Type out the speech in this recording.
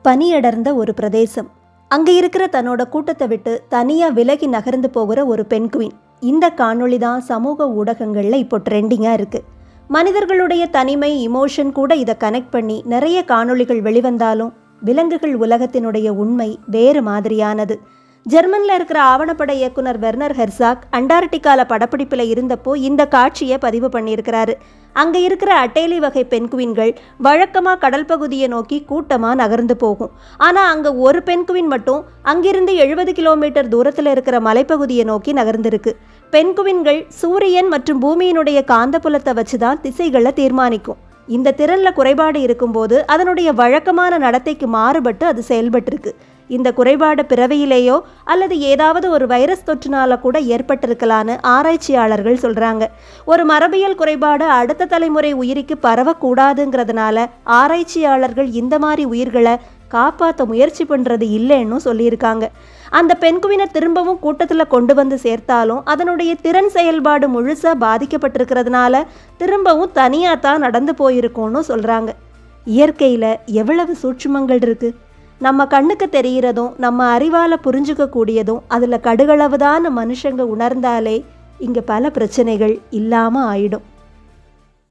பனியடர்ந்த ஒரு பிரதேசம். அங்கே இருக்கிற தன்னோட கூட்டத்தை விட்டு தனியாக விலகி நகர்ந்து போகிற ஒரு பெண்குயின். இந்த காணொளி தான் சமூக ஊடகங்களில் இப்போ ட்ரெண்டிங்காக இருக்குது. மனிதர்களுடைய தனிமை, இமோஷன் கூட இதை கனெக்ட் பண்ணி நிறைய காணொளிகள் வெளிவந்தாலும் விலங்குகள் உலகத்தினுடைய உண்மை வேறு மாதிரியானது. ஜெர்மனில் இருக்கிற ஆவணப்பட இயக்குனர் வெர்னர் ஹெர்சாக் அண்டார்டிகால படப்பிடிப்பில் இருந்தப்போ இந்த காட்சியை பதிவு பண்ணியிருக்கிறாரு. அங்கே இருக்கிற அட்டேலி வகை பெண்குவின்கள் வழக்கமாக கடல் பகுதியை நோக்கி கூட்டமாக நகர்ந்து போகும். ஆனால் அங்கே ஒரு பெண்குவின் மட்டும் அங்கிருந்து 70 கிலோமீட்டர் தூரத்தில் இருக்கிற மலைப்பகுதியை நோக்கி நகர்ந்திருக்கு. பெண்குவின்கள் சூரியன் மற்றும் பூமியினுடைய காந்தப்புலத்தை வச்சு தான் திசைகளை தீர்மானிக்கும். இந்த திறனில் குறைபாடு இருக்கும்போது அதனுடைய வழக்கமான நடத்தைக்கு மாறுபட்டு அது செயல்பட்டிருக்கு. இந்த குறைபாடு பிறவியிலேயோ அல்லது ஏதாவது ஒரு வைரஸ் தொற்றுனால கூட ஏற்பட்டிருக்கலான்னு ஆராய்ச்சியாளர்கள் சொல்கிறாங்க. ஒரு மரபியல் குறைபாடு அடுத்த தலைமுறை உயிருக்கு பரவக்கூடாதுங்கிறதுனால ஆராய்ச்சியாளர்கள் இந்த மாதிரி உயிர்களை காப்பாற்ற முயற்சி பண்ணுறது இல்லைன்னு சொல்லியிருக்காங்க. அந்த பெண்குவினை திரும்பவும் கூட்டத்தில் கொண்டு வந்து சேர்த்தாலும் அதனுடைய திறன் செயல்பாடு முழுசாக பாதிக்கப்பட்டிருக்கிறதுனால திரும்பவும் தனியாக தான் நடந்து போயிருக்கோன்னு சொல்கிறாங்க. இயற்கையில் எவ்வளவு சூட்சுமங்கள் இருக்குது. நம்ம கண்ணுக்கு தெரிகிறதும் நம்ம அறிவால் புரிஞ்சுக்கக்கூடியதும் அதில் கடுகளவுதான மனுஷங்க உணர்ந்தாலே இங்கே பல பிரச்சனைகள் இல்லாமல் ஆயிடும்.